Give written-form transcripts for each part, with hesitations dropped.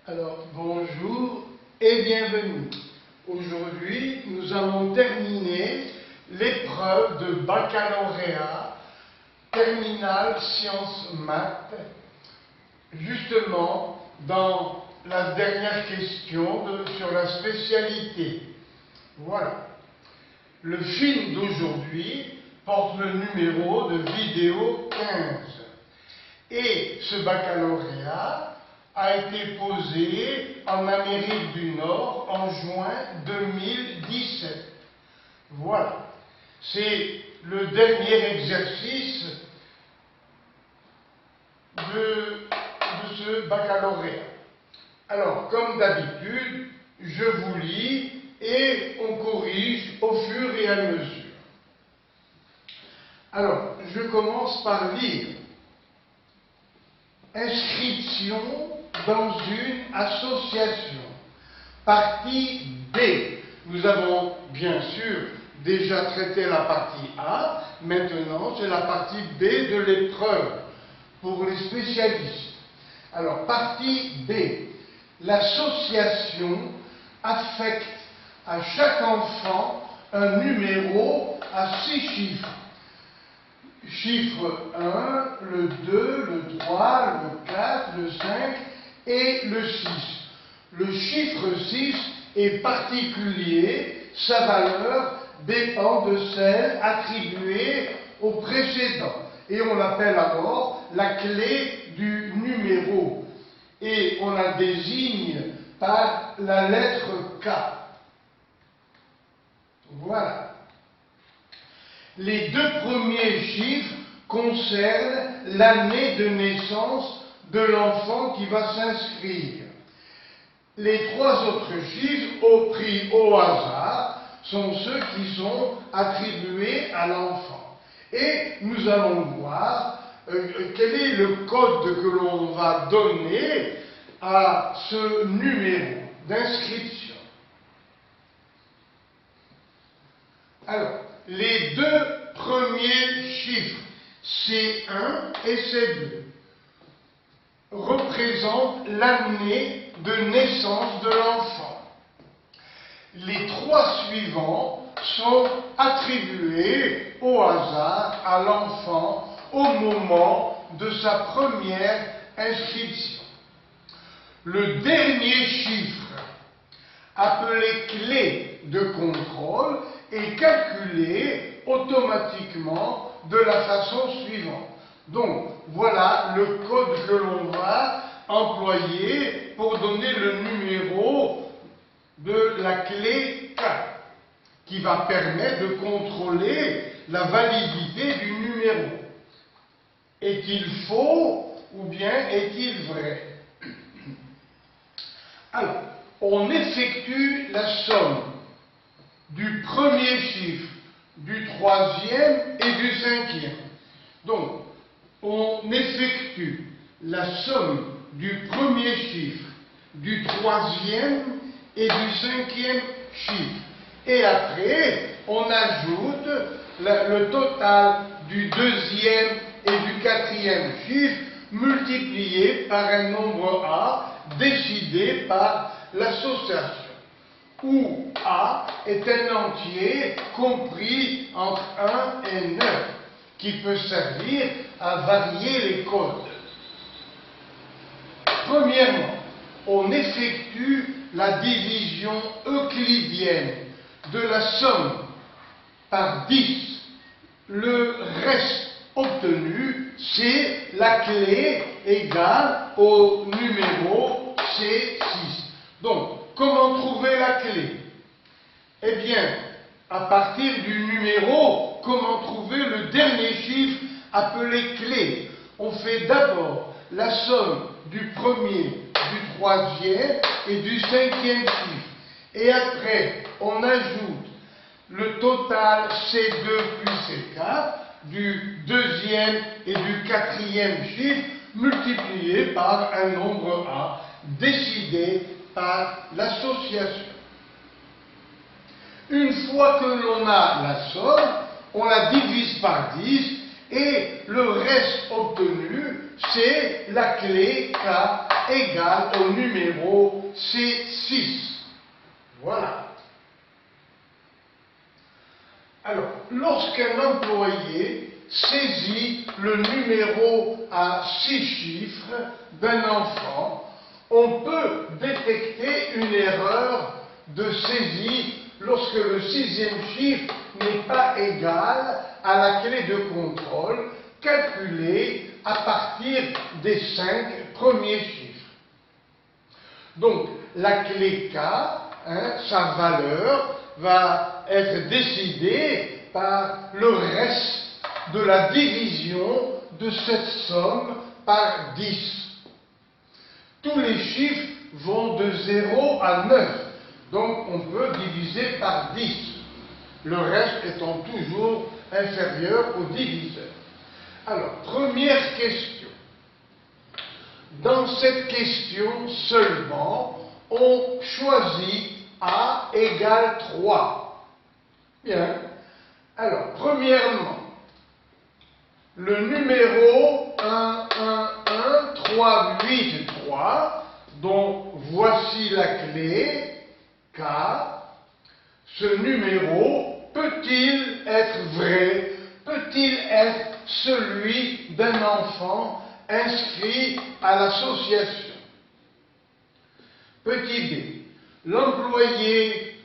Alors, bonjour et bienvenue. Aujourd'hui, nous allons terminer l'épreuve de baccalauréat terminale sciences maths, justement dans la dernière question sur la spécialité. Voilà. Le film d'aujourd'hui porte le numéro de vidéo 15. Et ce baccalauréat a été posé en Amérique du Nord en juin 2017. Voilà. C'est le dernier exercice de ce baccalauréat. Alors, comme d'habitude, je vous lis et on corrige au fur et à mesure. Alors, je commence par lire. Inscription dans une association. Partie B. Nous avons bien sûr déjà traité la partie A. Maintenant, c'est la partie B de l'épreuve pour les spécialistes. Alors, partie B. L'association affecte à chaque enfant un numéro à 6 chiffres. Chiffre 1, le 2, le 3, le 4, le 5 et le 6. Le chiffre 6 est particulier, sa valeur dépend de celle attribuée au précédent. Et on l'appelle alors la clé du numéro. Et on la désigne par la lettre K. Voilà. Les deux premiers chiffres concernent l'année de naissance de l'enfant qui va s'inscrire. Les trois autres chiffres, pris au hasard, sont ceux qui sont attribués à l'enfant. Et nous allons voir quel est le code que l'on va donner à ce numéro d'inscription. Alors, les deux premiers chiffres, C1 et C2, représentent l'année de naissance de l'enfant. Les trois suivants sont attribués au hasard à l'enfant au moment de sa première inscription. Le dernier chiffre, appelé clé de contrôle, est calculé automatiquement de la façon suivante. Donc, voilà le code que l'on va employer pour donner le numéro de la clé K, qui va permettre de contrôler la validité du numéro. Est-il faux ou bien est-il vrai? Alors, on effectue la somme du premier chiffre, du troisième et du cinquième. Donc, on effectue la somme du premier chiffre, du troisième et du cinquième chiffre. Et après, on ajoute le total du deuxième et du quatrième chiffre multiplié par un nombre A décidé par l'association, où A est un entier compris entre 1 et 9, qui peut servir à varier les codes. Premièrement, on effectue la division euclidienne de la somme par 10. Le reste obtenu, c'est la clé égale au numéro C6. Donc, comment trouver la clé? Eh bien, à partir du numéro, comment trouver le dernier chiffre appelé clé? On fait d'abord la somme du premier, du troisième et du cinquième chiffre. Et après, on ajoute le total C2 plus C4 du deuxième et du quatrième chiffre multiplié par un nombre A décidé par l'association. Une fois que l'on a la somme, on la divise par 10 et le reste obtenu, c'est la clé K égale au numéro C6. Voilà. Alors, lorsqu'un employé saisit le numéro à 6 chiffres d'un enfant, on peut détecter une erreur de saisie lorsque le 6e chiffre n'est pas égal à la clé de contrôle calculée à partir des 5 premiers chiffres. Donc, la clé K, sa valeur, va être décidée par le reste de la division de cette somme par 10. Tous les chiffres vont de 0 à 9, donc on peut diviser par 10, le reste étant toujours inférieur au diviseur. Alors, première question. Dans cette question seulement, on choisit A égale 3. Bien. Alors, premièrement, le numéro 1, 1, 1, 3, 8, 3, dont voici la clé K, ce numéro peut-il être vrai? Peut-il être celui d'un enfant inscrit à l'association? Petit b. L'employé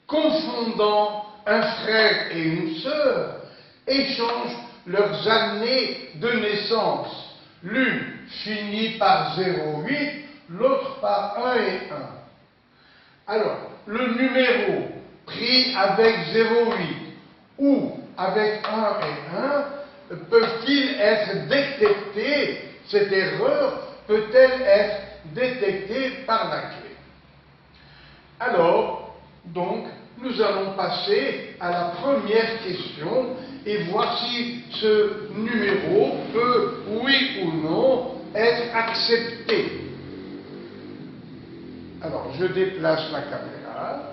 confondant un frère et une sœur échange leurs années de naissance. L'une finit par 0,8, l'autre par 1 et 1. Alors, le numéro pris avec 0,8 ou avec 1 et 1 peuvent-ils être détectés? Cette erreur peut-elle être détectée par la clé? Alors, donc, nous allons passer à la première question et voir si ce numéro peut, oui ou non, être accepté. Alors, je déplace la caméra.